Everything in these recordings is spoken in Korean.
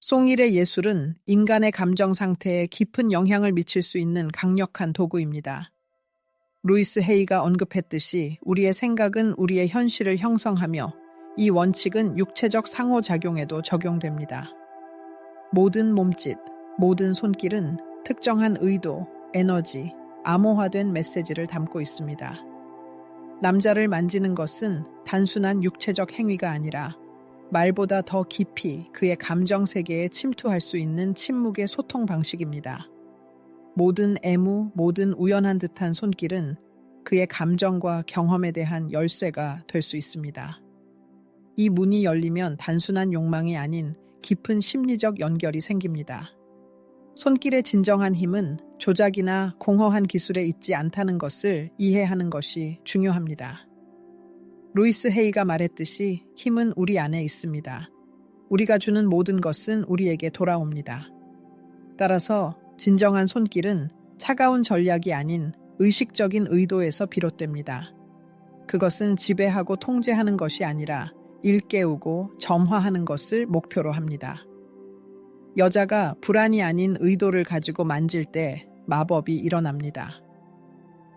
송일의 예술은 인간의 감정 상태에 깊은 영향을 미칠 수 있는 강력한 도구입니다. 루이스 헤이가 언급했듯이 우리의 생각은 우리의 현실을 형성하며 이 원칙은 육체적 상호작용에도 적용됩니다. 모든 몸짓, 모든 손길은 특정한 의도, 에너지, 암호화된 메시지를 담고 있습니다. 남자를 만지는 것은 단순한 육체적 행위가 아니라 말보다 더 깊이 그의 감정 세계에 침투할 수 있는 침묵의 소통 방식입니다. 모든 애무, 모든 우연한 듯한 손길은 그의 감정과 경험에 대한 열쇠가 될 수 있습니다. 이 문이 열리면 단순한 욕망이 아닌 깊은 심리적 연결이 생깁니다. 손길의 진정한 힘은 조작이나 공허한 기술에 있지 않다는 것을 이해하는 것이 중요합니다. 루이스 헤이가 말했듯이 힘은 우리 안에 있습니다. 우리가 주는 모든 것은 우리에게 돌아옵니다. 따라서 진정한 손길은 차가운 전략이 아닌 의식적인 의도에서 비롯됩니다. 그것은 지배하고 통제하는 것이 아니라 일깨우고 점화하는 것을 목표로 합니다. 여자가 불안이 아닌 의도를 가지고 만질 때 마법이 일어납니다.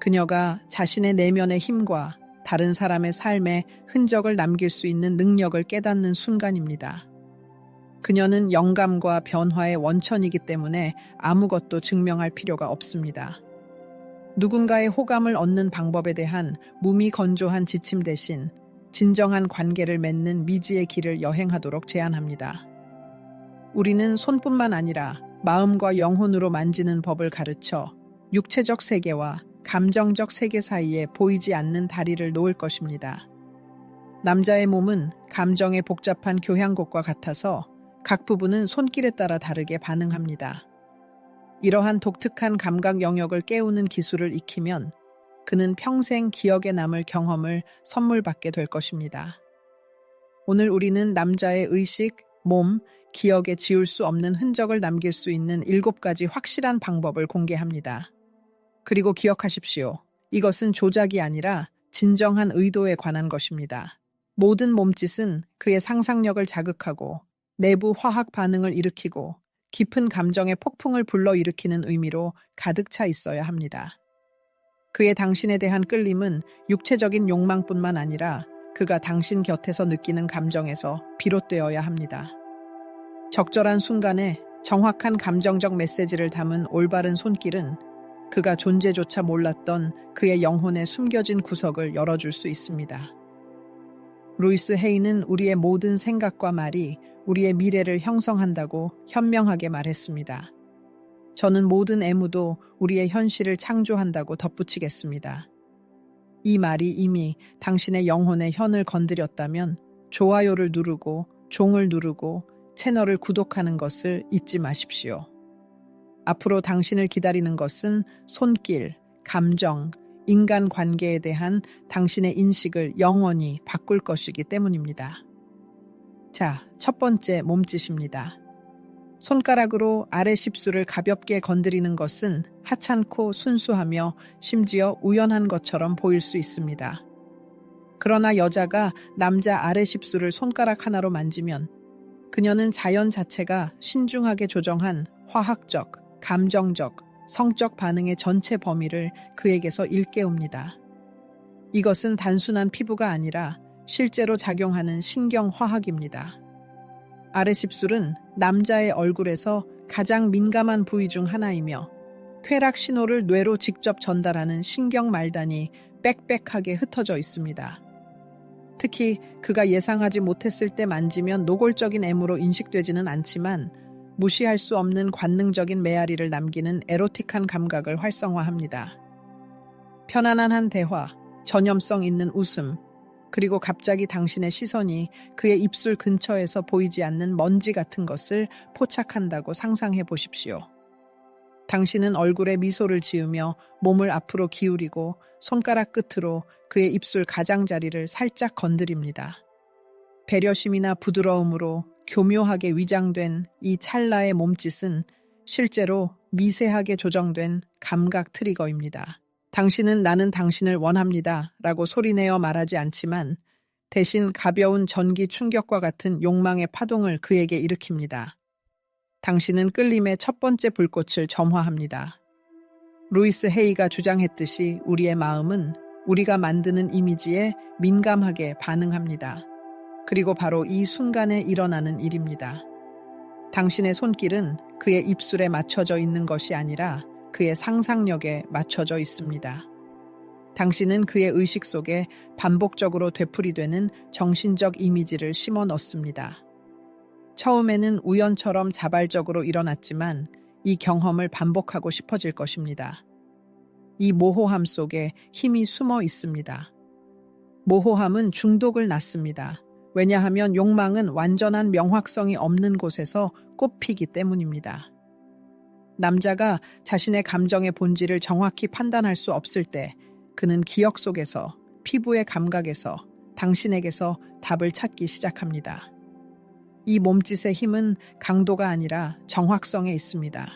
그녀가 자신의 내면의 힘과 다른 사람의 삶에 흔적을 남길 수 있는 능력을 깨닫는 순간입니다. 그녀는 영감과 변화의 원천이기 때문에 아무것도 증명할 필요가 없습니다. 누군가의 호감을 얻는 방법에 대한 무미건조한 지침 대신 진정한 관계를 맺는 미지의 길을 여행하도록 제안합니다. 우리는 손뿐만 아니라 마음과 영혼으로 만지는 법을 가르쳐 육체적 세계와 감정적 세계 사이에 보이지 않는 다리를 놓을 것입니다. 남자의 몸은 감정의 복잡한 교향곡과 같아서 각 부분은 손길에 따라 다르게 반응합니다. 이러한 독특한 감각 영역을 깨우는 기술을 익히면 그는 평생 기억에 남을 경험을 선물 받게 될 것입니다. 오늘 우리는 남자의 의식, 몸, 기억에 지울 수 없는 흔적을 남길 수 있는 7가지 확실한 방법을 공개합니다. 그리고 기억하십시오. 이것은 조작이 아니라 진정한 의도에 관한 것입니다. 모든 몸짓은 그의 상상력을 자극하고 내부 화학 반응을 일으키고 깊은 감정의 폭풍을 불러일으키는 의미로 가득 차 있어야 합니다. 그의 당신에 대한 끌림은 육체적인 욕망뿐만 아니라 그가 당신 곁에서 느끼는 감정에서 비롯되어야 합니다. 적절한 순간에 정확한 감정적 메시지를 담은 올바른 손길은 그가 존재조차 몰랐던 그의 영혼의 숨겨진 구석을 열어줄 수 있습니다. 루이스 헤이는 우리의 모든 생각과 말이 우리의 미래를 형성한다고 현명하게 말했습니다. 저는 모든 애무도 우리의 현실을 창조한다고 덧붙이겠습니다. 이 말이 이미 당신의 영혼의 현을 건드렸다면 좋아요를 누르고 종을 누르고 채널을 구독하는 것을 잊지 마십시오. 앞으로 당신을 기다리는 것은 손길, 감정, 인간 관계에 대한 당신의 인식을 영원히 바꿀 것이기 때문입니다. 자, 첫 번째 몸짓입니다. 손가락으로 아래 십수를 가볍게 건드리는 것은 하찮고 순수하며 심지어 우연한 것처럼 보일 수 있습니다. 그러나 여자가 남자 아래 십수를 손가락 하나로 만지면 그녀는 자연 자체가 신중하게 조정한 화학적, 감정적, 성적 반응의 전체 범위를 그에게서 일깨웁니다. 이것은 단순한 피부가 아니라 실제로 작용하는 신경화학입니다. 아래십술은 남자의 얼굴에서 가장 민감한 부위 중 하나이며 쾌락 신호를 뇌로 직접 전달하는 신경 말단이 빽빽하게 흩어져 있습니다. 특히 그가 예상하지 못했을 때 만지면 노골적인 애무로 인식되지는 않지만 무시할 수 없는 관능적인 메아리를 남기는 에로틱한 감각을 활성화합니다. 편안한 한 대화, 전염성 있는 웃음, 그리고 갑자기 당신의 시선이 그의 입술 근처에서 보이지 않는 먼지 같은 것을 포착한다고 상상해 보십시오. 당신은 얼굴에 미소를 지으며 몸을 앞으로 기울이고 손가락 끝으로 그의 입술 가장자리를 살짝 건드립니다. 배려심이나 부드러움으로 교묘하게 위장된 이 찰나의 몸짓은 실제로 미세하게 조정된 감각 트리거입니다. 당신은 나는 당신을 원합니다 라고 소리내어 말하지 않지만 대신 가벼운 전기 충격과 같은 욕망의 파동을 그에게 일으킵니다. 당신은 끌림의 첫 번째 불꽃을 점화합니다. 루이스 헤이가 주장했듯이 우리의 마음은 우리가 만드는 이미지에 민감하게 반응합니다. 그리고 바로 이 순간에 일어나는 일입니다. 당신의 손길은 그의 입술에 맞춰져 있는 것이 아니라 그의 상상력에 맞춰져 있습니다. 당신은 그의 의식 속에 반복적으로 되풀이되는 정신적 이미지를 심어 넣습니다. 처음에는 우연처럼 자발적으로 일어났지만 이 경험을 반복하고 싶어질 것입니다. 이 모호함 속에 힘이 숨어 있습니다. 모호함은 중독을 낳습니다. 왜냐하면 욕망은 완전한 명확성이 없는 곳에서 꽃피기 때문입니다. 남자가 자신의 감정의 본질을 정확히 판단할 수 없을 때 그는 기억 속에서, 피부의 감각에서, 당신에게서 답을 찾기 시작합니다. 이 몸짓의 힘은 강도가 아니라 정확성에 있습니다.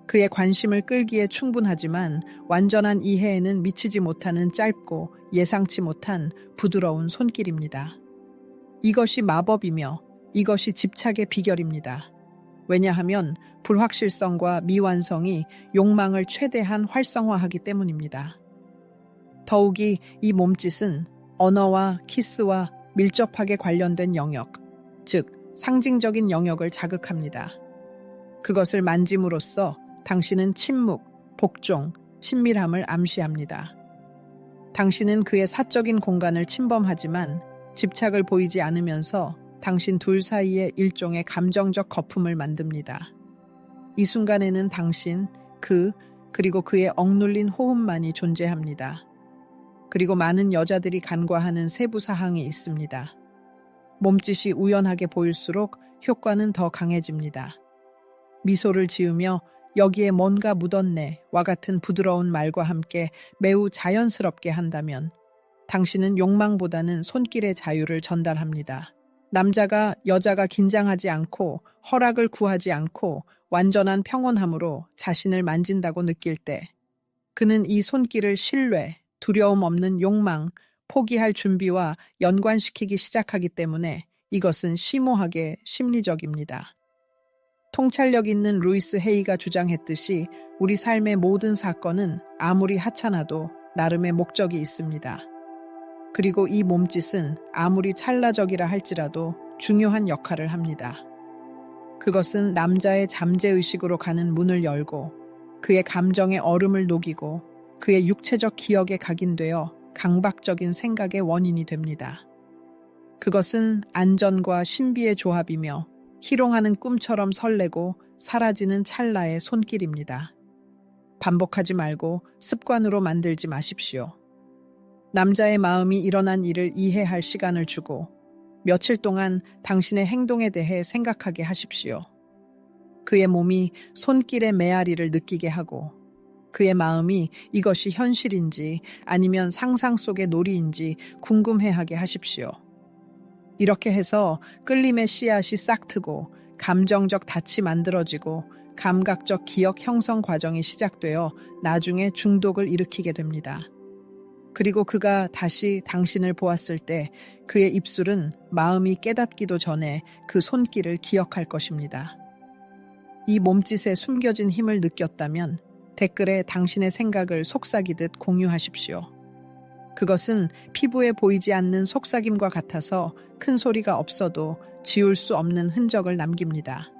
그의 관심을 끌기에 충분하지만 완전한 이해에는 미치지 못하는 짧고 예상치 못한 부드러운 손길입니다. 이것이 마법이며 이것이 집착의 비결입니다. 왜냐하면 불확실성과 미완성이 욕망을 최대한 활성화하기 때문입니다. 더욱이 이 몸짓은 언어와 키스와 밀접하게 관련된 영역, 즉 상징적인 영역을 자극합니다. 그것을 만짐으로써 당신은 침묵, 복종, 친밀함을 암시합니다. 당신은 그의 사적인 공간을 침범하지만 집착을 보이지 않으면서 당신 둘 사이에 일종의 감정적 거품을 만듭니다. 이 순간에는 당신, 그리고 그의 억눌린 호흡만이 존재합니다. 그리고 많은 여자들이 간과하는 세부 사항이 있습니다. 몸짓이 우연하게 보일수록 효과는 더 강해집니다. 미소를 지으며 여기에 뭔가 묻었네와 같은 부드러운 말과 함께 매우 자연스럽게 한다면 당신은 욕망보다는 손길의 자유를 전달합니다. 남자가 여자가 긴장하지 않고 허락을 구하지 않고 완전한 평온함으로 자신을 만진다고 느낄 때 그는 이 손길을 신뢰, 두려움 없는 욕망, 포기할 준비와 연관시키기 시작하기 때문에 이것은 심오하게 심리적입니다. 통찰력 있는 루이스 헤이가 주장했듯이 우리 삶의 모든 사건은 아무리 하찮아도 나름의 목적이 있습니다. 그리고 이 몸짓은 아무리 찰나적이라 할지라도 중요한 역할을 합니다. 그것은 남자의 잠재의식으로 가는 문을 열고 그의 감정의 얼음을 녹이고 그의 육체적 기억에 각인되어 강박적인 생각의 원인이 됩니다. 그것은 안전과 신비의 조합이며 희롱하는 꿈처럼 설레고 사라지는 찰나의 손길입니다. 반복하지 말고 습관으로 만들지 마십시오. 남자의 마음이 일어난 일을 이해할 시간을 주고 며칠 동안 당신의 행동에 대해 생각하게 하십시오. 그의 몸이 손길의 메아리를 느끼게 하고 그의 마음이 이것이 현실인지 아니면 상상 속의 놀이인지 궁금해하게 하십시오. 이렇게 해서 끌림의 씨앗이 싹트고 감정적 닻이 만들어지고 감각적 기억 형성 과정이 시작되어 나중에 중독을 일으키게 됩니다. 그리고 그가 다시 당신을 보았을 때 그의 입술은 마음이 깨닫기도 전에 그 손길을 기억할 것입니다. 이 몸짓에 숨겨진 힘을 느꼈다면 댓글에 당신의 생각을 속삭이듯 공유하십시오. 그것은 피부에 보이지 않는 속삭임과 같아서 큰 소리가 없어도 지울 수 없는 흔적을 남깁니다.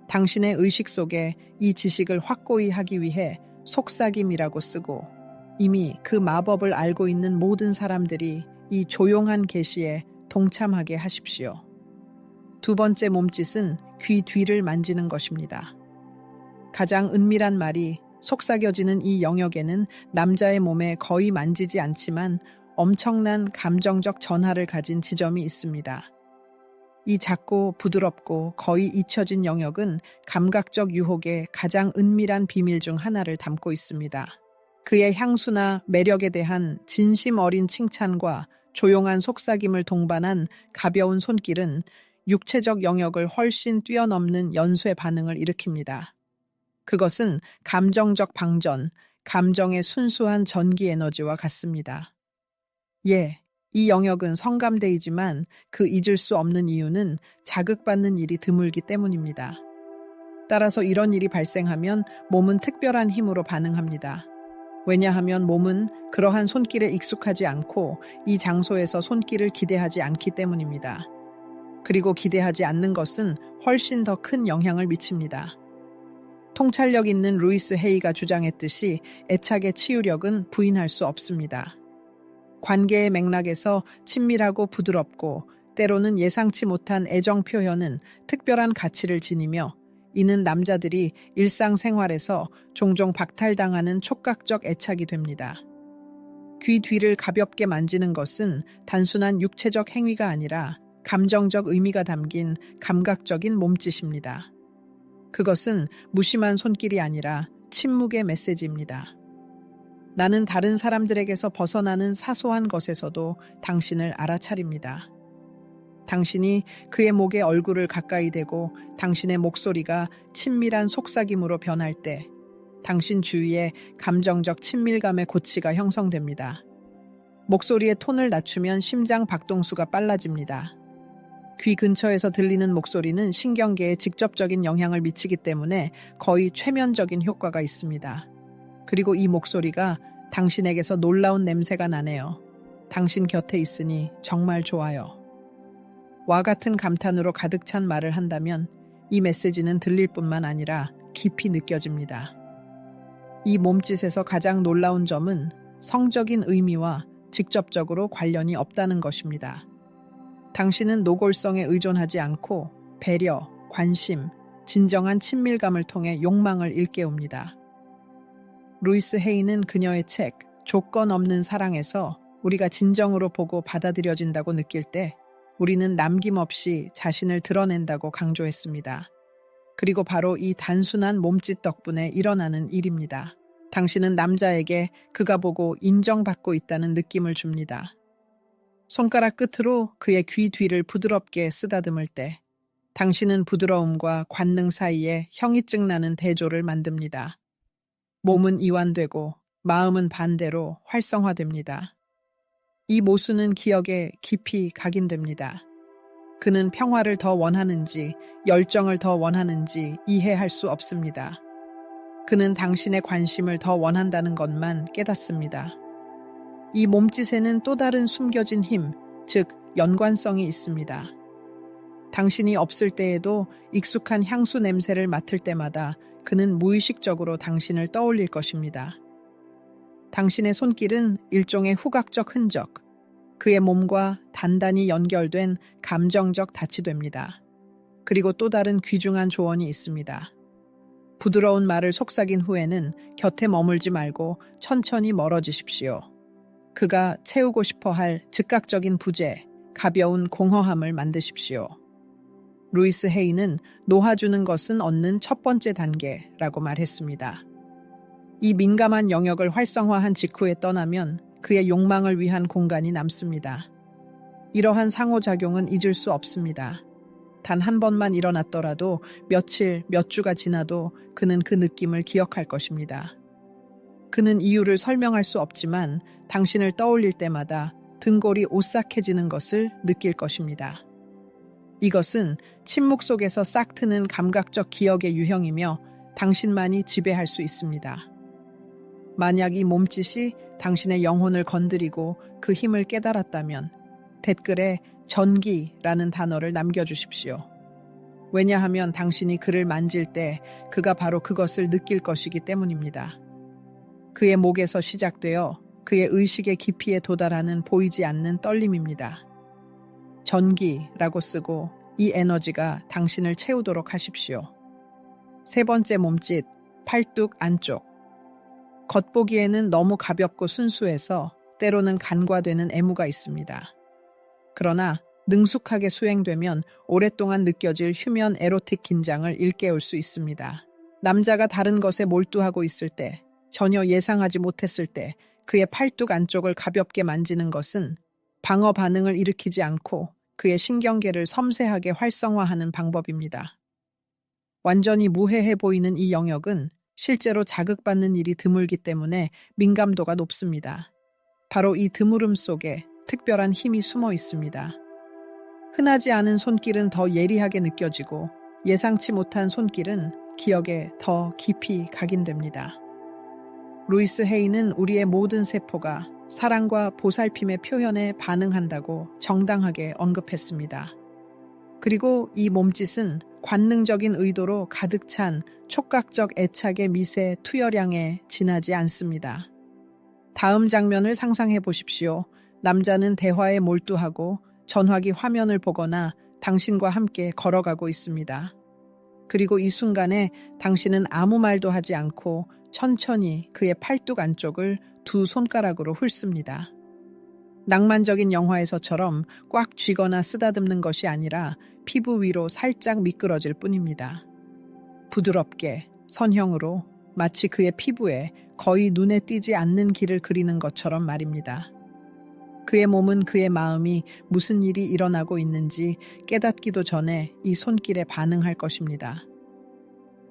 당신의 의식 속에 이 지식을 확고히 하기 위해 속삭임이라고 쓰고 이미 그 마법을 알고 있는 모든 사람들이 이 조용한 계시에 동참하게 하십시오. 두 번째 몸짓은 귀 뒤를 만지는 것입니다. 가장 은밀한 말이 속삭여지는 이 영역에는 남자의 몸에 거의 만지지 않지만 엄청난 감정적 전하를 가진 지점이 있습니다. 이 작고 부드럽고 거의 잊혀진 영역은 감각적 유혹의 가장 은밀한 비밀 중 하나를 담고 있습니다. 그의 향수나 매력에 대한 진심 어린 칭찬과 조용한 속삭임을 동반한 가벼운 손길은 육체적 영역을 훨씬 뛰어넘는 연쇄 반응을 일으킵니다. 그것은 감정적 방전, 감정의 순수한 전기 에너지와 같습니다. 이 영역은 성감대이지만 그 잊을 수 없는 이유는 자극받는 일이 드물기 때문입니다. 따라서 이런 일이 발생하면 몸은 특별한 힘으로 반응합니다. 왜냐하면 몸은 그러한 손길에 익숙하지 않고 이 장소에서 손길을 기대하지 않기 때문입니다. 그리고 기대하지 않는 것은 훨씬 더 큰 영향을 미칩니다. 통찰력 있는 루이스 헤이가 주장했듯이 애착의 치유력은 부인할 수 없습니다. 관계의 맥락에서 친밀하고 부드럽고 때로는 예상치 못한 애정 표현은 특별한 가치를 지니며 이는 남자들이 일상생활에서 종종 박탈당하는 촉각적 애착이 됩니다. 귀 뒤를 가볍게 만지는 것은 단순한 육체적 행위가 아니라 감정적 의미가 담긴 감각적인 몸짓입니다. 그것은 무심한 손길이 아니라 침묵의 메시지입니다. 나는 다른 사람들에게서 벗어나는 사소한 것에서도 당신을 알아차립니다. 당신이 그의 목에 얼굴을 가까이 대고 당신의 목소리가 친밀한 속삭임으로 변할 때 당신 주위에 감정적 친밀감의 고치가 형성됩니다. 목소리의 톤을 낮추면 심장 박동수가 빨라집니다. 귀 근처에서 들리는 목소리는 신경계에 직접적인 영향을 미치기 때문에 거의 최면적인 효과가 있습니다. 그리고 이 목소리가 당신에게서 놀라운 냄새가 나네요. 당신 곁에 있으니 정말 좋아요. 와 같은 감탄으로 가득 찬 말을 한다면 이 메시지는 들릴 뿐만 아니라 깊이 느껴집니다. 이 몸짓에서 가장 놀라운 점은 성적인 의미와 직접적으로 관련이 없다는 것입니다. 당신은 노골성에 의존하지 않고 배려, 관심, 진정한 친밀감을 통해 욕망을 일깨웁니다. 루이스 헤이는 그녀의 책 조건 없는 사랑에서 우리가 진정으로 보고 받아들여진다고 느낄 때 우리는 남김없이 자신을 드러낸다고 강조했습니다. 그리고 바로 이 단순한 몸짓 덕분에 일어나는 일입니다. 당신은 남자에게 그가 보고 인정받고 있다는 느낌을 줍니다. 손가락 끝으로 그의 귀 뒤를 부드럽게 쓰다듬을 때 당신은 부드러움과 관능 사이에 형이증 나는 대조를 만듭니다. 몸은 이완되고 마음은 반대로 활성화됩니다. 이 모순은 기억에 깊이 각인됩니다. 그는 평화를 더 원하는지 열정을 더 원하는지 이해할 수 없습니다. 그는 당신의 관심을 더 원한다는 것만 깨닫습니다. 이 몸짓에는 또 다른 숨겨진 힘, 즉 연관성이 있습니다. 당신이 없을 때에도 익숙한 향수 냄새를 맡을 때마다 그는 무의식적으로 당신을 떠올릴 것입니다. 당신의 손길은 일종의 후각적 흔적, 그의 몸과 단단히 연결된 감정적 닻이 됩니다. 그리고 또 다른 귀중한 조언이 있습니다. 부드러운 말을 속삭인 후에는 곁에 머물지 말고 천천히 멀어지십시오. 그가 채우고 싶어 할 즉각적인 부재, 가벼운 공허함을 만드십시오. 루이스 헤이는 놓아주는 것은 얻는 첫 번째 단계라고 말했습니다. 이 민감한 영역을 활성화한 직후에 떠나면 그의 욕망을 위한 공간이 남습니다. 이러한 상호작용은 잊을 수 없습니다. 단 한 번만 일어났더라도 며칠, 몇 주가 지나도 그는 그 느낌을 기억할 것입니다. 그는 이유를 설명할 수 없지만 당신을 떠올릴 때마다 등골이 오싹해지는 것을 느낄 것입니다. 이것은 침묵 속에서 싹 트는 감각적 기억의 유형이며 당신만이 지배할 수 있습니다. 만약 이 몸짓이 당신의 영혼을 건드리고 그 힘을 깨달았다면 댓글에 전기라는 단어를 남겨주십시오. 왜냐하면 당신이 그를 만질 때 그가 바로 그것을 느낄 것이기 때문입니다. 그의 목에서 시작되어 그의 의식의 깊이에 도달하는 보이지 않는 떨림입니다. 전기라고 쓰고 이 에너지가 당신을 채우도록 하십시오. 세 번째 몸짓, 팔뚝 안쪽. 겉보기에는 너무 가볍고 순수해서 때로는 간과되는 애무가 있습니다. 그러나 능숙하게 수행되면 오랫동안 느껴질 휴면 에로틱 긴장을 일깨울 수 있습니다. 남자가 다른 것에 몰두하고 있을 때, 전혀 예상하지 못했을 때 그의 팔뚝 안쪽을 가볍게 만지는 것은 방어 반응을 일으키지 않고 그의 신경계를 섬세하게 활성화하는 방법입니다. 완전히 무해해 보이는 이 영역은 실제로 자극받는 일이 드물기 때문에 민감도가 높습니다. 바로 이 드물음 속에 특별한 힘이 숨어 있습니다. 흔하지 않은 손길은 더 예리하게 느껴지고 예상치 못한 손길은 기억에 더 깊이 각인됩니다. 루이스 헤이는 우리의 모든 세포가 사랑과 보살핌의 표현에 반응한다고 정당하게 언급했습니다. 그리고 이 몸짓은 관능적인 의도로 가득 찬 촉각적 애착의 미세 투여량에 지나지 않습니다. 다음 장면을 상상해 보십시오. 남자는 대화에 몰두하고 전화기 화면을 보거나 당신과 함께 걸어가고 있습니다. 그리고 이 순간에 당신은 아무 말도 하지 않고 천천히 그의 팔뚝 안쪽을 두 손가락으로 훑습니다. 낭만적인 영화에서처럼 꽉 쥐거나 쓰다듬는 것이 아니라 피부 위로 살짝 미끄러질 뿐입니다. 부드럽게, 선형으로 마치 그의 피부에 거의 눈에 띄지 않는 길을 그리는 것처럼 말입니다. 그의 몸은 그의 마음이 무슨 일이 일어나고 있는지 깨닫기도 전에 이 손길에 반응할 것입니다.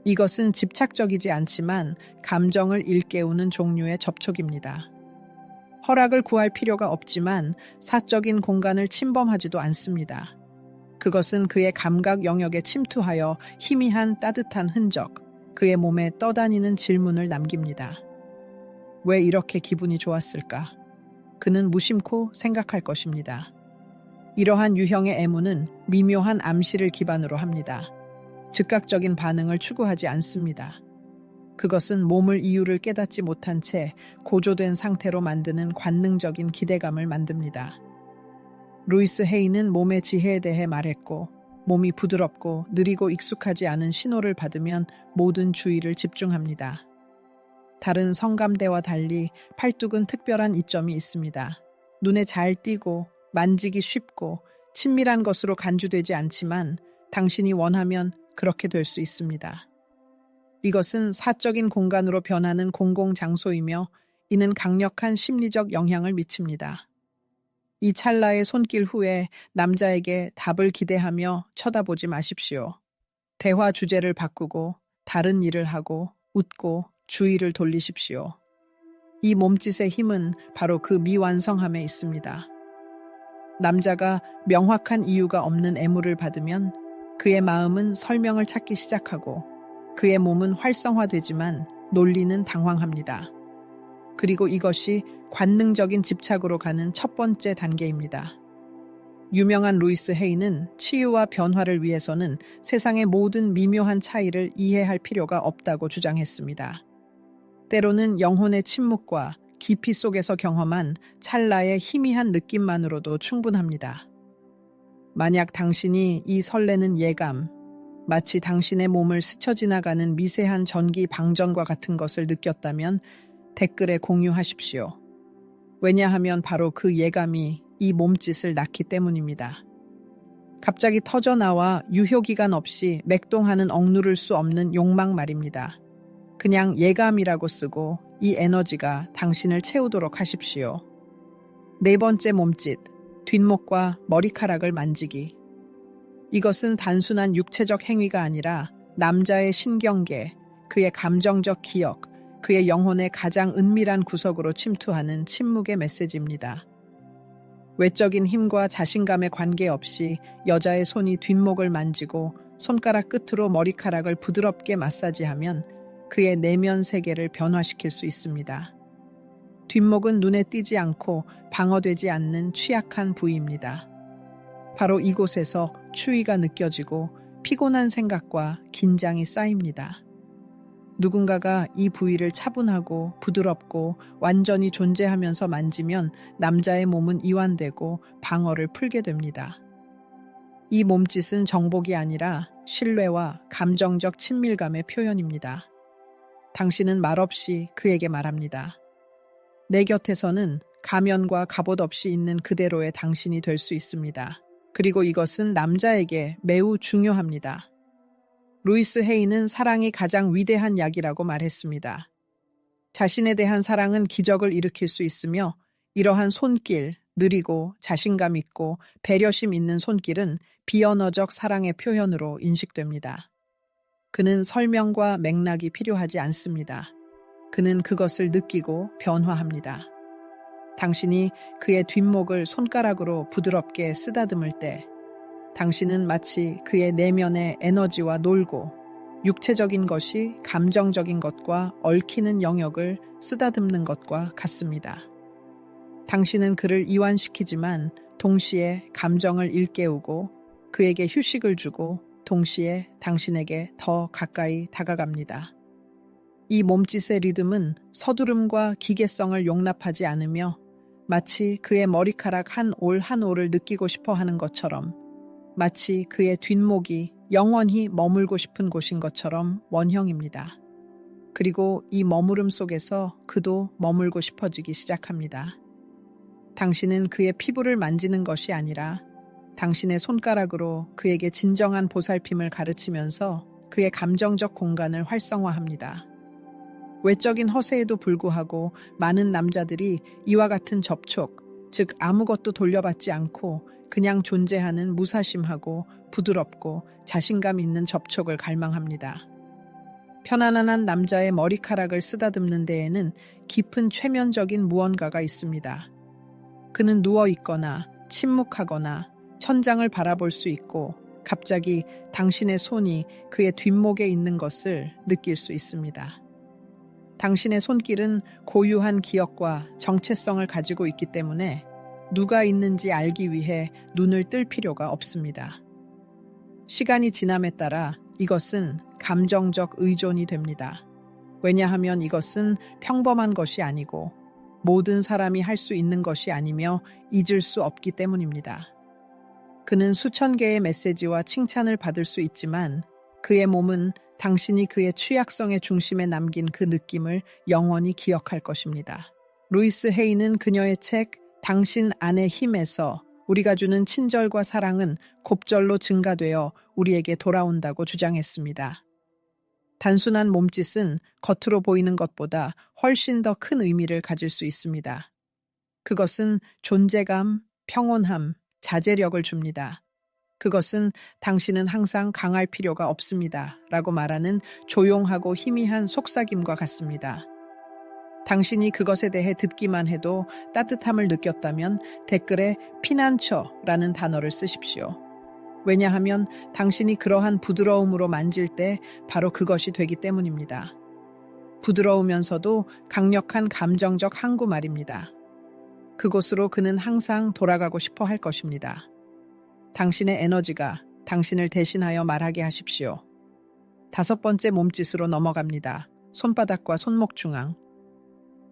이것은 집착적이지 않지만 감정을 일깨우는 종류의 접촉입니다. 허락을 구할 필요가 없지만 사적인 공간을 침범하지도 않습니다. 그것은 그의 감각 영역에 침투하여 희미한 따뜻한 흔적, 그의 몸에 떠다니는 질문을 남깁니다. 왜 이렇게 기분이 좋았을까? 그는 무심코 생각할 것입니다. 이러한 유형의 애무는 미묘한 암시를 기반으로 합니다. 즉각적인 반응을 추구하지 않습니다. 그것은 몸을 이유를 깨닫지 못한 채 고조된 상태로 만드는 관능적인 기대감을 만듭니다. 루이스 헤이는 몸의 지혜에 대해 말했고, 몸이 부드럽고 느리고 익숙하지 않은 신호를 받으면 모든 주의를 집중합니다. 다른 성감대와 달리 팔뚝은 특별한 이점이 있습니다. 눈에 잘 띄고 만지기 쉽고 친밀한 것으로 간주되지 않지만 당신이 원하면 그렇게 될 수 있습니다. 이것은 사적인 공간으로 변하는 공공장소이며 이는 강력한 심리적 영향을 미칩니다. 이 찰나의 손길 후에 남자에게 답을 기대하며 쳐다보지 마십시오. 대화 주제를 바꾸고 다른 일을 하고 웃고 주의를 돌리십시오. 이 몸짓의 힘은 바로 그 미완성함에 있습니다. 남자가 명확한 이유가 없는 애무를 받으면 그의 마음은 설명을 찾기 시작하고 그의 몸은 활성화되지만 논리는 당황합니다. 그리고 이것이 관능적인 집착으로 가는 첫 번째 단계입니다. 유명한 루이스 헤이는 치유와 변화를 위해서는 세상의 모든 미묘한 차이를 이해할 필요가 없다고 주장했습니다. 때로는 영혼의 침묵과 깊이 속에서 경험한 찰나의 희미한 느낌만으로도 충분합니다. 만약 당신이 이 설레는 예감, 마치 당신의 몸을 스쳐 지나가는 미세한 전기 방전과 같은 것을 느꼈다면 댓글에 공유하십시오. 왜냐하면 바로 그 예감이 이 몸짓을 낳기 때문입니다. 갑자기 터져나와 유효기간 없이 맥동하는 억누를 수 없는 욕망 말입니다. 그냥 예감이라고 쓰고 이 에너지가 당신을 채우도록 하십시오. 네 번째 몸짓, 뒷목과 머리카락을 만지기. 이것은 단순한 육체적 행위가 아니라 남자의 신경계, 그의 감정적 기억, 그의 영혼의 가장 은밀한 구석으로 침투하는 침묵의 메시지입니다. 외적인 힘과 자신감에 관계없이 여자의 손이 뒷목을 만지고 손가락 끝으로 머리카락을 부드럽게 마사지하면 그의 내면 세계를 변화시킬 수 있습니다. 뒷목은 눈에 띄지 않고 방어되지 않는 취약한 부위입니다. 바로 이곳에서 추위가 느껴지고 피곤한 생각과 긴장이 쌓입니다. 누군가가 이 부위를 차분하고 부드럽고 완전히 존재하면서 만지면 남자의 몸은 이완되고 방어를 풀게 됩니다. 이 몸짓은 정복이 아니라 신뢰와 감정적 친밀감의 표현입니다. 당신은 말없이 그에게 말합니다. 내 곁에서는 가면과 갑옷 없이 있는 그대로의 당신이 될 수 있습니다. 그리고 이것은 남자에게 매우 중요합니다. 루이스 헤이는 사랑이 가장 위대한 약이라고 말했습니다. 자신에 대한 사랑은 기적을 일으킬 수 있으며 이러한 손길, 느리고 자신감 있고 배려심 있는 손길은 비언어적 사랑의 표현으로 인식됩니다. 그는 설명과 맥락이 필요하지 않습니다. 그는 그것을 느끼고 변화합니다. 당신이 그의 뒷목을 손가락으로 부드럽게 쓰다듬을 때 당신은 마치 그의 내면의 에너지와 놀고 육체적인 것이 감정적인 것과 얽히는 영역을 쓰다듬는 것과 같습니다. 당신은 그를 이완시키지만 동시에 감정을 일깨우고 그에게 휴식을 주고 동시에 당신에게 더 가까이 다가갑니다. 이 몸짓의 리듬은 서두름과 기계성을 용납하지 않으며 마치 그의 머리카락 한 올 한 올을 느끼고 싶어 하는 것처럼, 마치 그의 뒷목이 영원히 머물고 싶은 곳인 것처럼 원형입니다. 그리고 이 머무름 속에서 그도 머물고 싶어지기 시작합니다. 당신은 그의 피부를 만지는 것이 아니라 당신의 손가락으로 그에게 진정한 보살핌을 가르치면서 그의 감정적 공간을 활성화합니다. 외적인 허세에도 불구하고 많은 남자들이 이와 같은 접촉, 즉 아무것도 돌려받지 않고 그냥 존재하는 무사심하고 부드럽고 자신감 있는 접촉을 갈망합니다. 편안한 남자의 머리카락을 쓰다듬는 데에는 깊은 최면적인 무언가가 있습니다. 그는 누워 있거나 침묵하거나 천장을 바라볼 수 있고 갑자기 당신의 손이 그의 뒷목에 있는 것을 느낄 수 있습니다. 당신의 손길은 고유한 기억과 정체성을 가지고 있기 때문에 누가 있는지 알기 위해 눈을 뜰 필요가 없습니다. 시간이 지남에 따라 이것은 감정적 의존이 됩니다. 왜냐하면 이것은 평범한 것이 아니고 모든 사람이 할 수 있는 것이 아니며 잊을 수 없기 때문입니다. 그는 수천 개의 메시지와 칭찬을 받을 수 있지만 그의 몸은 당신이 그의 취약성의 중심에 남긴 그 느낌을 영원히 기억할 것입니다. 루이스 헤이는 그녀의 책 당신 안의 힘에서 우리가 주는 친절과 사랑은 곱절로 증가되어 우리에게 돌아온다고 주장했습니다. 단순한 몸짓은 겉으로 보이는 것보다 훨씬 더 큰 의미를 가질 수 있습니다. 그것은 존재감, 평온함, 자제력을 줍니다. 그것은 당신은 항상 강할 필요가 없습니다. 라고 말하는 조용하고 희미한 속삭임과 같습니다. 당신이 그것에 대해 듣기만 해도 따뜻함을 느꼈다면 댓글에 피난처라는 단어를 쓰십시오. 왜냐하면 당신이 그러한 부드러움으로 만질 때 바로 그것이 되기 때문입니다. 부드러우면서도 강력한 감정적 항구말입니다. 그곳으로 그는 항상 돌아가고 싶어 할 것입니다. 당신의 에너지가 당신을 대신하여 말하게 하십시오. 5번째 몸짓으로 넘어갑니다. 손바닥과 손목 중앙.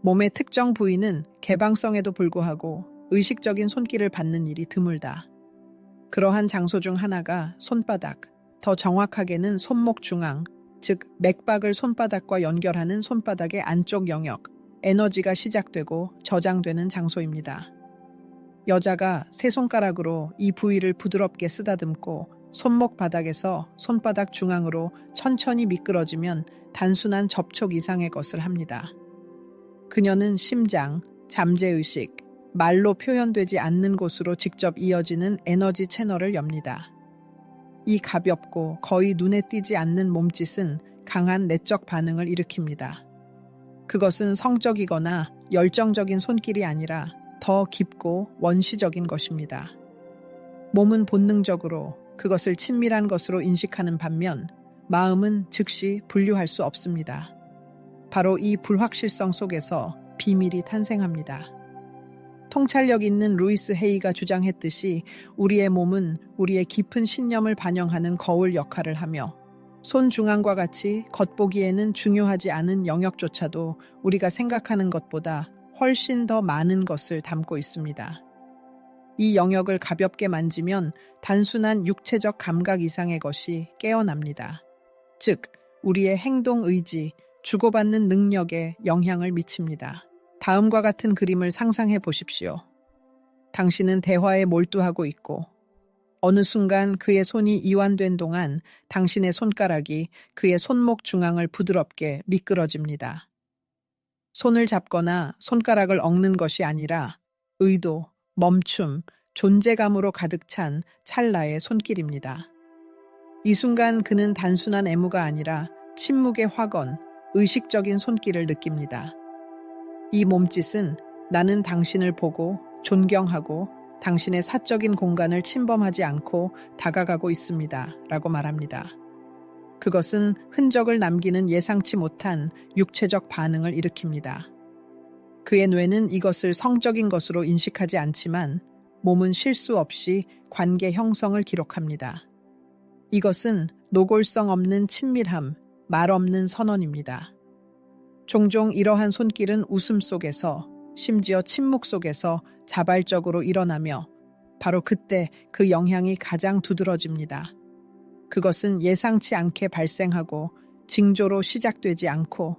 몸의 특정 부위는 개방성에도 불구하고 의식적인 손길을 받는 일이 드물다. 그러한 장소 중 하나가 손바닥, 더 정확하게는 손목 중앙, 즉 맥박을 손바닥과 연결하는 손바닥의 안쪽 영역, 에너지가 시작되고 저장되는 장소입니다. 여자가 세 손가락으로 이 부위를 부드럽게 쓰다듬고 손목 바닥에서 손바닥 중앙으로 천천히 미끄러지면 단순한 접촉 이상의 것을 합니다. 그녀는 심장, 잠재의식, 말로 표현되지 않는 곳으로 직접 이어지는 에너지 채널을 엽니다. 이 가볍고 거의 눈에 띄지 않는 몸짓은 강한 내적 반응을 일으킵니다. 그것은 성적이거나 열정적인 손길이 아니라 더 깊고 원시적인 것입니다. 몸은 본능적으로 그것을 친밀한 것으로 인식하는 반면 마음은 즉시 분류할 수 없습니다. 바로 이 불확실성 속에서 비밀이 탄생합니다. 통찰력 있는 루이스 헤이가 주장했듯이 우리의 몸은 우리의 깊은 신념을 반영하는 거울 역할을 하며 손 중앙과 같이 겉보기에는 중요하지 않은 영역조차도 우리가 생각하는 것보다 훨씬 더 많은 것을 담고 있습니다. 이 영역을 가볍게 만지면 단순한 육체적 감각 이상의 것이 깨어납니다. 즉, 우리의 행동 의지, 주고받는 능력에 영향을 미칩니다. 다음과 같은 그림을 상상해 보십시오. 당신은 대화에 몰두하고 있고 어느 순간 그의 손이 이완된 동안 당신의 손가락이 그의 손목 중앙을 부드럽게 미끄러집니다. 손을 잡거나 손가락을 엉는 것이 아니라 의도, 멈춤, 존재감으로 가득 찬 찰나의 손길입니다. 이 순간 그는 단순한 애무가 아니라 침묵의 확언, 의식적인 손길을 느낍니다. 이 몸짓은 나는 당신을 보고 존경하고 당신의 사적인 공간을 침범하지 않고 다가가고 있습니다. 라고 말합니다. 그것은 흔적을 남기는 예상치 못한 육체적 반응을 일으킵니다. 그의 뇌는 이것을 성적인 것으로 인식하지 않지만 몸은 실수 없이 관계 형성을 기록합니다. 이것은 노골성 없는 친밀함, 말 없는 선언입니다. 종종 이러한 손길은 웃음 속에서, 심지어 침묵 속에서 자발적으로 일어나며 바로 그때 그 영향이 가장 두드러집니다. 그것은 예상치 않게 발생하고 징조로 시작되지 않고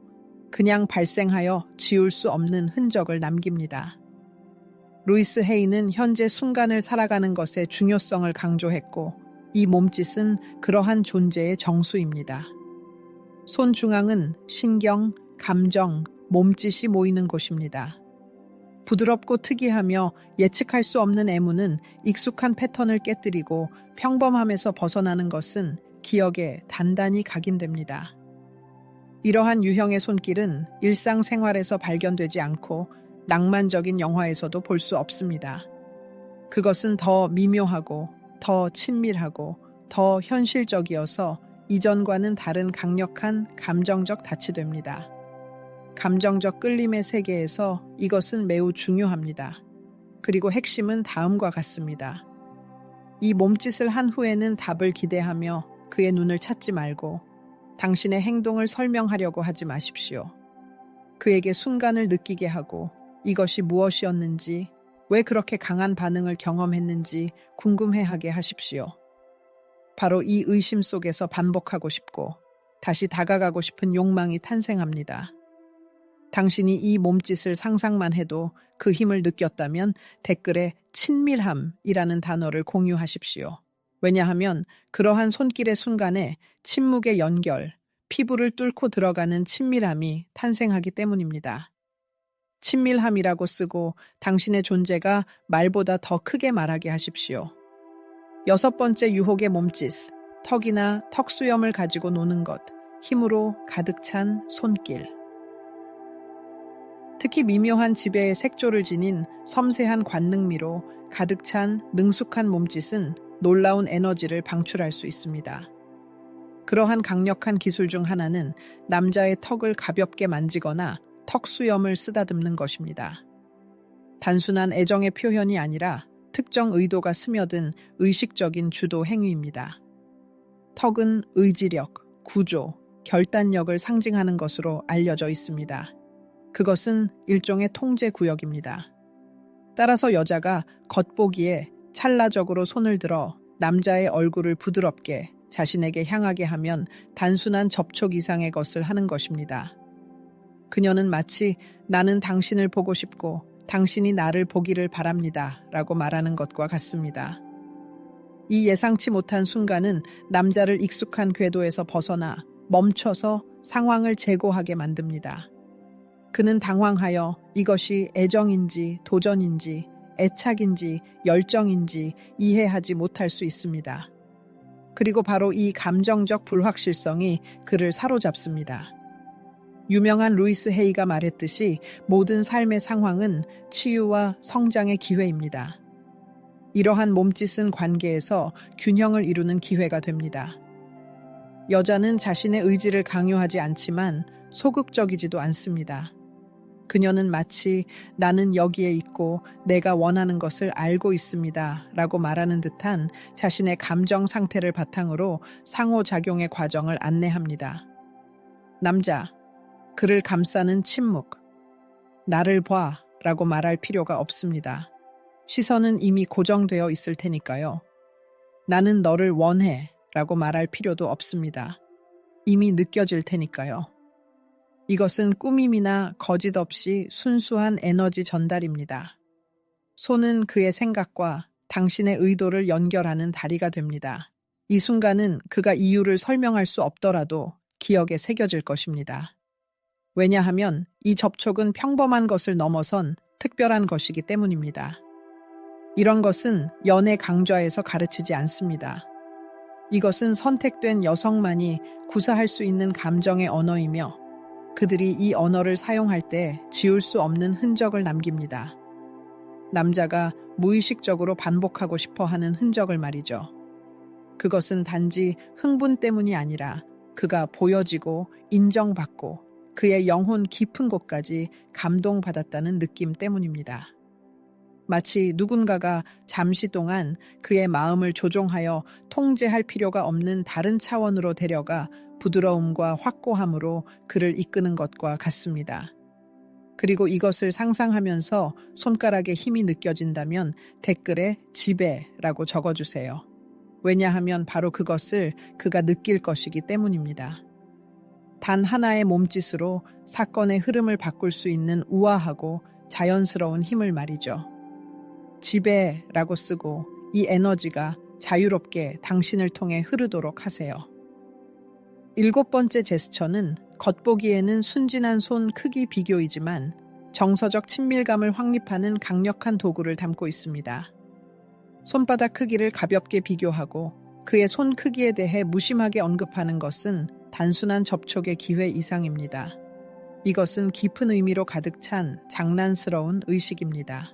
그냥 발생하여 지울 수 없는 흔적을 남깁니다. 루이스 헤이는 현재 순간을 살아가는 것의 중요성을 강조했고 이 몸짓은 그러한 존재의 정수입니다. 손 중앙은 신경, 감정, 몸짓이 모이는 곳입니다. 부드럽고 특이하며 예측할 수 없는 애무는 익숙한 패턴을 깨뜨리고 평범함에서 벗어나는 것은 기억에 단단히 각인됩니다. 이러한 유형의 손길은 일상생활에서 발견되지 않고 낭만적인 영화에서도 볼 수 없습니다. 그것은 더 미묘하고 더 친밀하고 더 현실적이어서 이전과는 다른 강력한 감정적 닻이 됩니다. 감정적 끌림의 세계에서 이것은 매우 중요합니다. 그리고 핵심은 다음과 같습니다. 이 몸짓을 한 후에는 답을 기대하며 그의 눈을 찾지 말고 당신의 행동을 설명하려고 하지 마십시오. 그에게 순간을 느끼게 하고 이것이 무엇이었는지, 왜 그렇게 강한 반응을 경험했는지 궁금해하게 하십시오. 바로 이 의심 속에서 반복하고 싶고 다시 다가가고 싶은 욕망이 탄생합니다. 당신이 이 몸짓을 상상만 해도 그 힘을 느꼈다면 댓글에 친밀함이라는 단어를 공유하십시오. 왜냐하면 그러한 손길의 순간에 침묵의 연결, 피부를 뚫고 들어가는 친밀함이 탄생하기 때문입니다. 친밀함이라고 쓰고 당신의 존재가 말보다 더 크게 말하게 하십시오. 6번째 유혹의 몸짓, 턱이나 턱수염을 가지고 노는 것, 힘으로 가득 찬 손길. 특히 미묘한 지배의 색조를 지닌 섬세한 관능미로 가득 찬 능숙한 몸짓은 놀라운 에너지를 방출할 수 있습니다. 그러한 강력한 기술 중 하나는 남자의 턱을 가볍게 만지거나 턱수염을 쓰다듬는 것입니다. 단순한 애정의 표현이 아니라 특정 의도가 스며든 의식적인 주도 행위입니다. 턱은 의지력, 구조, 결단력을 상징하는 것으로 알려져 있습니다. 그것은 일종의 통제 구역입니다. 따라서 여자가 겉보기에 찰나적으로 손을 들어 남자의 얼굴을 부드럽게 자신에게 향하게 하면 단순한 접촉 이상의 것을 하는 것입니다. 그녀는 마치 나는 당신을 보고 싶고 당신이 나를 보기를 바랍니다 라고 말하는 것과 같습니다. 이 예상치 못한 순간은 남자를 익숙한 궤도에서 벗어나 멈춰서 상황을 재고하게 만듭니다. 그는 당황하여 이것이 애정인지 도전인지 애착인지 열정인지 이해하지 못할 수 있습니다. 그리고 바로 이 감정적 불확실성이 그를 사로잡습니다. 유명한 루이스 헤이가 말했듯이 모든 삶의 상황은 치유와 성장의 기회입니다. 이러한 몸짓은 관계에서 균형을 이루는 기회가 됩니다. 여자는 자신의 의지를 강요하지 않지만 소극적이지도 않습니다. 그녀는 마치 나는 여기에 있고 내가 원하는 것을 알고 있습니다 라고 말하는 듯한 자신의 감정 상태를 바탕으로 상호작용의 과정을 안내합니다. 남자, 그를 감싸는 침묵. 나를 봐 라고 말할 필요가 없습니다. 시선은 이미 고정되어 있을 테니까요. 나는 너를 원해 라고 말할 필요도 없습니다. 이미 느껴질 테니까요. 이것은 꾸밈이나 거짓 없이 순수한 에너지 전달입니다. 손은 그의 생각과 당신의 의도를 연결하는 다리가 됩니다. 이 순간은 그가 이유를 설명할 수 없더라도 기억에 새겨질 것입니다. 왜냐하면 이 접촉은 평범한 것을 넘어선 특별한 것이기 때문입니다. 이런 것은 연애 강좌에서 가르치지 않습니다. 이것은 선택된 여성만이 구사할 수 있는 감정의 언어이며 그들이 이 언어를 사용할 때 지울 수 없는 흔적을 남깁니다. 남자가 무의식적으로 반복하고 싶어 하는 흔적을 말이죠. 그것은 단지 흥분 때문이 아니라 그가 보여지고 인정받고 그의 영혼 깊은 곳까지 감동받았다는 느낌 때문입니다. 마치 누군가가 잠시 동안 그의 마음을 조종하여 통제할 필요가 없는 다른 차원으로 데려가 부드러움과 확고함으로 그를 이끄는 것과 같습니다. 그리고 이것을 상상하면서 손가락에 힘이 느껴진다면 댓글에 지배라고 적어주세요. 왜냐하면 바로 그것을 그가 느낄 것이기 때문입니다. 단 하나의 몸짓으로 사건의 흐름을 바꿀 수 있는 우아하고 자연스러운 힘을 말이죠. 지배라고 쓰고 이 에너지가 자유롭게 당신을 통해 흐르도록 하세요. 7번째 제스처는 겉보기에는 순진한 손 크기 비교이지만 정서적 친밀감을 확립하는 강력한 도구를 담고 있습니다. 손바닥 크기를 가볍게 비교하고 그의 손 크기에 대해 무심하게 언급하는 것은 단순한 접촉의 기회 이상입니다. 이것은 깊은 의미로 가득 찬 장난스러운 의식입니다.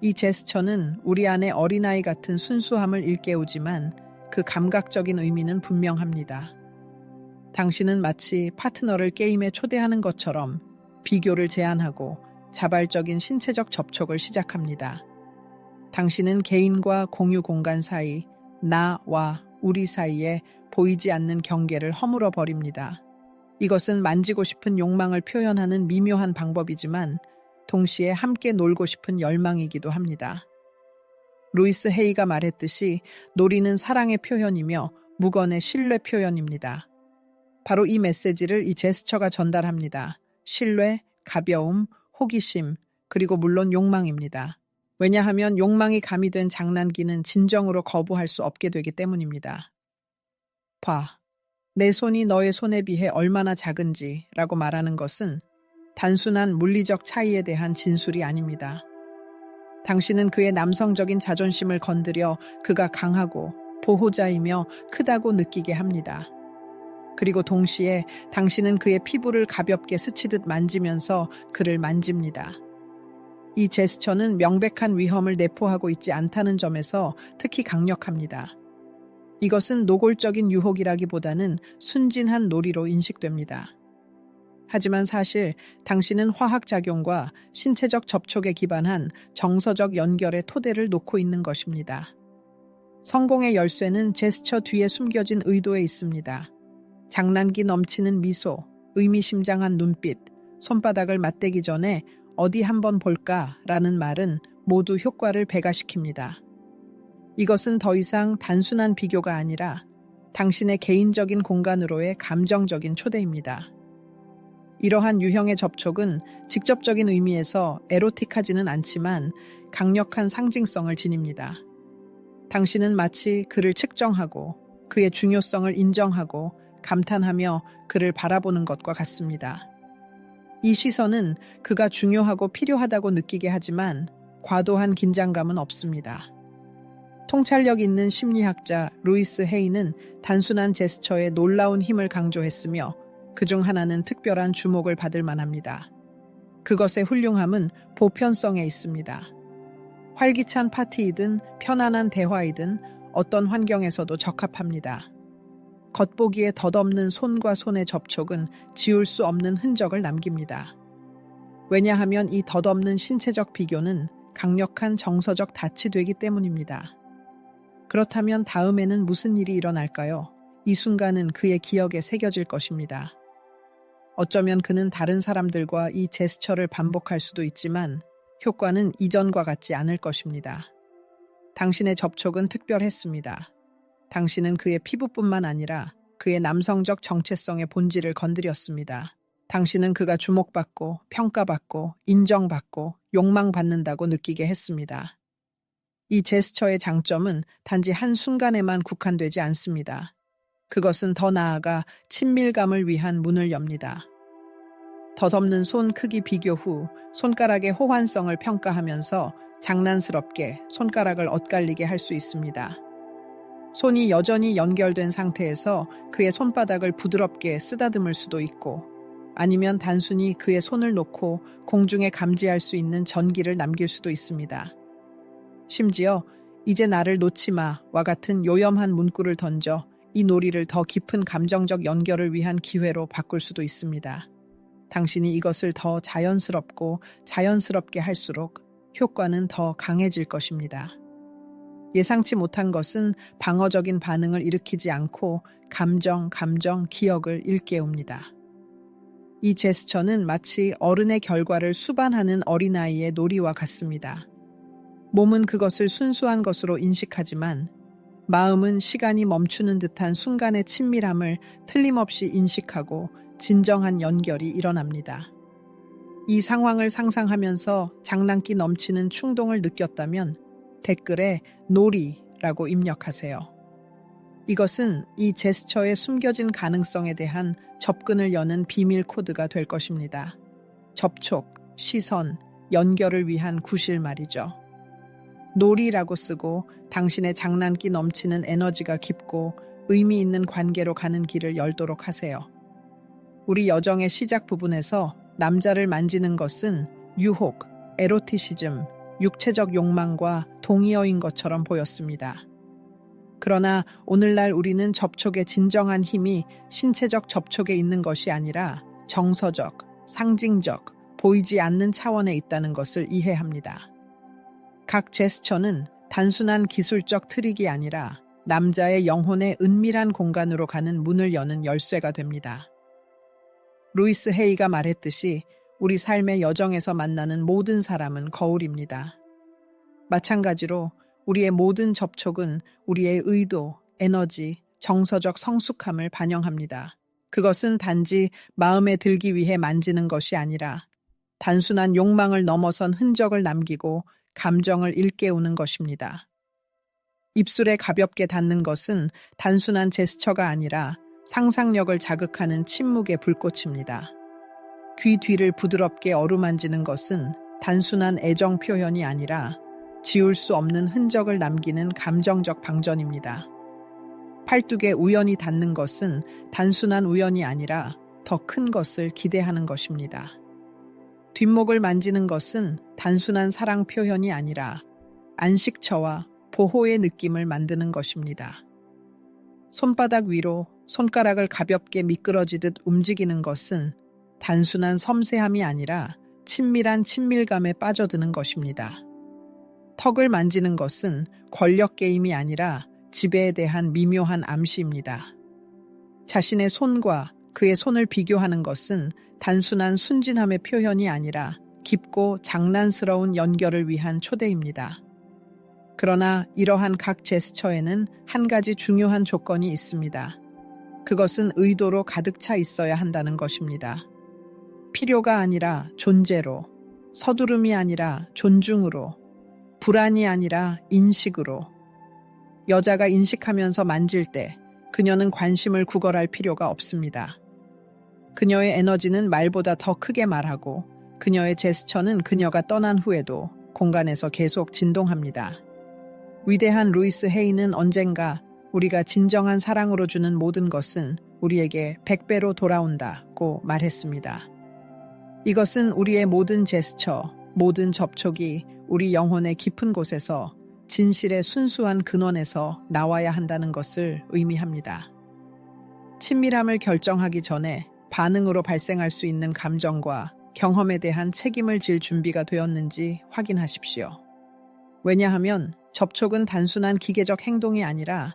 이 제스처는 우리 안에 어린아이 같은 순수함을 일깨우지만 그 감각적인 의미는 분명합니다. 당신은 마치 파트너를 게임에 초대하는 것처럼 비교를 제한하고 자발적인 신체적 접촉을 시작합니다. 당신은 개인과 공유 공간 사이, 나와 우리 사이에 보이지 않는 경계를 허물어 버립니다. 이것은 만지고 싶은 욕망을 표현하는 미묘한 방법이지만 동시에 함께 놀고 싶은 열망이기도 합니다. 루이스 헤이가 말했듯이 놀이는 사랑의 표현이며 무건의 신뢰 표현입니다. 바로 이 메시지를 이 제스처가 전달합니다. 신뢰, 가벼움, 호기심, 그리고 물론 욕망입니다. 왜냐하면 욕망이 가미된 장난기는 진정으로 거부할 수 없게 되기 때문입니다. 봐, 내 손이 너의 손에 비해 얼마나 작은지 라고 말하는 것은 단순한 물리적 차이에 대한 진술이 아닙니다. 당신은 그의 남성적인 자존심을 건드려 그가 강하고 보호자이며 크다고 느끼게 합니다. 그리고 동시에 당신은 그의 피부를 가볍게 스치듯 만지면서 그를 만집니다. 이 제스처는 명백한 위험을 내포하고 있지 않다는 점에서 특히 강력합니다. 이것은 노골적인 유혹이라기보다는 순진한 놀이로 인식됩니다. 하지만 사실 당신은 화학작용과 신체적 접촉에 기반한 정서적 연결의 토대를 놓고 있는 것입니다. 성공의 열쇠는 제스처 뒤에 숨겨진 의도에 있습니다. 장난기 넘치는 미소, 의미심장한 눈빛, 손바닥을 맞대기 전에 어디 한번 볼까라는 말은 모두 효과를 배가시킵니다. 이것은 더 이상 단순한 비교가 아니라 당신의 개인적인 공간으로의 감정적인 초대입니다. 이러한 유형의 접촉은 직접적인 의미에서 에로틱하지는 않지만 강력한 상징성을 지닙니다. 당신은 마치 그를 측정하고 그의 중요성을 인정하고 감탄하며 그를 바라보는 것과 같습니다. 이 시선은 그가 중요하고 필요하다고 느끼게 하지만 과도한 긴장감은 없습니다. 통찰력 있는 심리학자 루이스 헤이는 단순한 제스처에 놀라운 힘을 강조했으며 그중 하나는 특별한 주목을 받을 만합니다. 그것의 훌륭함은 보편성에 있습니다. 활기찬 파티이든 편안한 대화이든 어떤 환경에서도 적합합니다. 겉보기에 덧없는 손과 손의 접촉은 지울 수 없는 흔적을 남깁니다. 왜냐하면 이 덧없는 신체적 비교는 강력한 정서적 닻이 되기 때문입니다. 그렇다면 다음에는 무슨 일이 일어날까요? 이 순간은 그의 기억에 새겨질 것입니다. 어쩌면 그는 다른 사람들과 이 제스처를 반복할 수도 있지만 효과는 이전과 같지 않을 것입니다. 당신의 접촉은 특별했습니다. 당신은 그의 피부뿐만 아니라 그의 남성적 정체성의 본질을 건드렸습니다. 당신은 그가 주목받고 평가받고 인정받고 욕망받는다고 느끼게 했습니다. 이 제스처의 장점은 단지 한순간에만 국한되지 않습니다. 그것은 더 나아가 친밀감을 위한 문을 엽니다. 덧없는 손 크기 비교 후 손가락의 호환성을 평가하면서 장난스럽게 손가락을 엇갈리게 할 수 있습니다. 손이 여전히 연결된 상태에서 그의 손바닥을 부드럽게 쓰다듬을 수도 있고 아니면 단순히 그의 손을 놓고 공중에 감지할 수 있는 전기를 남길 수도 있습니다. 심지어 이제 나를 놓지 마와 같은 요염한 문구를 던져 이 놀이를 더 깊은 감정적 연결을 위한 기회로 바꿀 수도 있습니다. 당신이 이것을 더 자연스럽고 자연스럽게 할수록 효과는 더 강해질 것입니다. 예상치 못한 것은 방어적인 반응을 일으키지 않고 감정, 기억을 일깨웁니다. 이 제스처는 마치 어른의 결과를 수반하는 어린아이의 놀이와 같습니다. 몸은 그것을 순수한 것으로 인식하지만 마음은 시간이 멈추는 듯한 순간의 친밀함을 틀림없이 인식하고 진정한 연결이 일어납니다. 이 상황을 상상하면서 장난기 넘치는 충동을 느꼈다면 댓글에 놀이라고 입력하세요. 이것은 이 제스처의 숨겨진 가능성에 대한 접근을 여는 비밀 코드가 될 것입니다. 접촉, 시선, 연결을 위한 구실 말이죠. 놀이라고 쓰고 당신의 장난기 넘치는 에너지가 깊고 의미 있는 관계로 가는 길을 열도록 하세요. 우리 여정의 시작 부분에서 남자를 만지는 것은 유혹, 에로티시즘, 육체적 욕망과 동의어인 것처럼 보였습니다. 그러나 오늘날 우리는 접촉의 진정한 힘이 신체적 접촉에 있는 것이 아니라 정서적, 상징적, 보이지 않는 차원에 있다는 것을 이해합니다. 각 제스처는 단순한 기술적 트릭이 아니라 남자의 영혼의 은밀한 공간으로 가는 문을 여는 열쇠가 됩니다. 루이스 헤이가 말했듯이 우리 삶의 여정에서 만나는 모든 사람은 거울입니다. 마찬가지로 우리의 모든 접촉은 우리의 의도, 에너지, 정서적 성숙함을 반영합니다. 그것은 단지 마음에 들기 위해 만지는 것이 아니라 단순한 욕망을 넘어선 흔적을 남기고 감정을 일깨우는 것입니다. 입술에 가볍게 닿는 것은 단순한 제스처가 아니라 상상력을 자극하는 침묵의 불꽃입니다. 귀 뒤를 부드럽게 어루만지는 것은 단순한 애정 표현이 아니라 지울 수 없는 흔적을 남기는 감정적 방전입니다. 팔뚝에 우연히 닿는 것은 단순한 우연이 아니라 더 큰 것을 기대하는 것입니다. 뒷목을 만지는 것은 단순한 사랑 표현이 아니라 안식처와 보호의 느낌을 만드는 것입니다. 손바닥 위로 손가락을 가볍게 미끄러지듯 움직이는 것은 단순한 섬세함이 아니라 친밀한 친밀감에 빠져드는 것입니다. 턱을 만지는 것은 권력 게임이 아니라 지배에 대한 미묘한 암시입니다. 자신의 손과 그의 손을 비교하는 것은 단순한 순진함의 표현이 아니라 깊고 장난스러운 연결을 위한 초대입니다. 그러나 이러한 각 제스처에는 한 가지 중요한 조건이 있습니다. 그것은 의도로 가득 차 있어야 한다는 것입니다. 필요가 아니라 존재로, 서두름이 아니라 존중으로, 불안이 아니라 인식으로. 여자가 인식하면서 만질 때 그녀는 관심을 구걸할 필요가 없습니다. 그녀의 에너지는 말보다 더 크게 말하고 그녀의 제스처는 그녀가 떠난 후에도 공간에서 계속 진동합니다. 위대한 루이스 헤이는 언젠가 우리가 진정한 사랑으로 주는 모든 것은 우리에게 100배로 돌아온다고 말했습니다. 이것은 우리의 모든 제스처, 모든 접촉이 우리 영혼의 깊은 곳에서 진실의 순수한 근원에서 나와야 한다는 것을 의미합니다. 친밀함을 결정하기 전에 반응으로 발생할 수 있는 감정과 경험에 대한 책임을 질 준비가 되었는지 확인하십시오. 왜냐하면 접촉은 단순한 기계적 행동이 아니라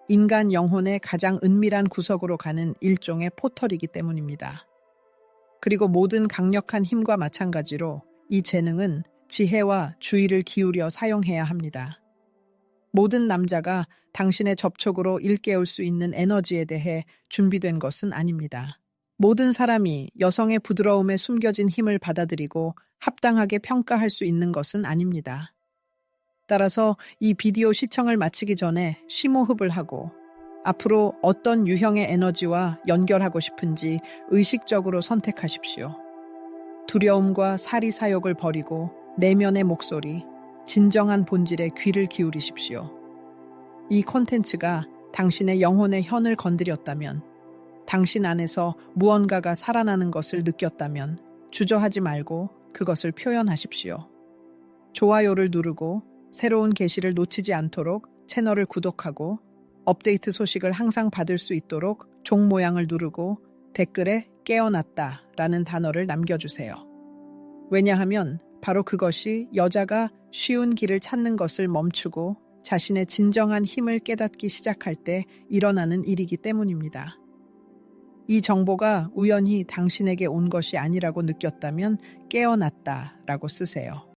인간 영혼의 가장 은밀한 구석으로 가는 일종의 포털이기 때문입니다. 그리고 모든 강력한 힘과 마찬가지로 이 재능은 지혜와 주의를 기울여 사용해야 합니다. 모든 남자가 당신의 접촉으로 일깨울 수 있는 에너지에 대해 준비된 것은 아닙니다. 모든 사람이 여성의 부드러움에 숨겨진 힘을 받아들이고 합당하게 평가할 수 있는 것은 아닙니다. 따라서 이 비디오 시청을 마치기 전에 심호흡을 하고 앞으로 어떤 유형의 에너지와 연결하고 싶은지 의식적으로 선택하십시오. 두려움과 사리사욕을 버리고 내면의 목소리, 진정한 본질에 귀를 기울이십시오. 이 콘텐츠가 당신의 영혼의 현을 건드렸다면, 당신 안에서 무언가가 살아나는 것을 느꼈다면 주저하지 말고 그것을 표현하십시오. 좋아요를 누르고 새로운 게시를 놓치지 않도록 채널을 구독하고 업데이트 소식을 항상 받을 수 있도록 종 모양을 누르고 댓글에 깨어났다 라는 단어를 남겨주세요. 왜냐하면 바로 그것이 여자가 쉬운 길을 찾는 것을 멈추고 자신의 진정한 힘을 깨닫기 시작할 때 일어나는 일이기 때문입니다. 이 정보가 우연히 당신에게 온 것이 아니라고 느꼈다면 깨어났다 라고 쓰세요.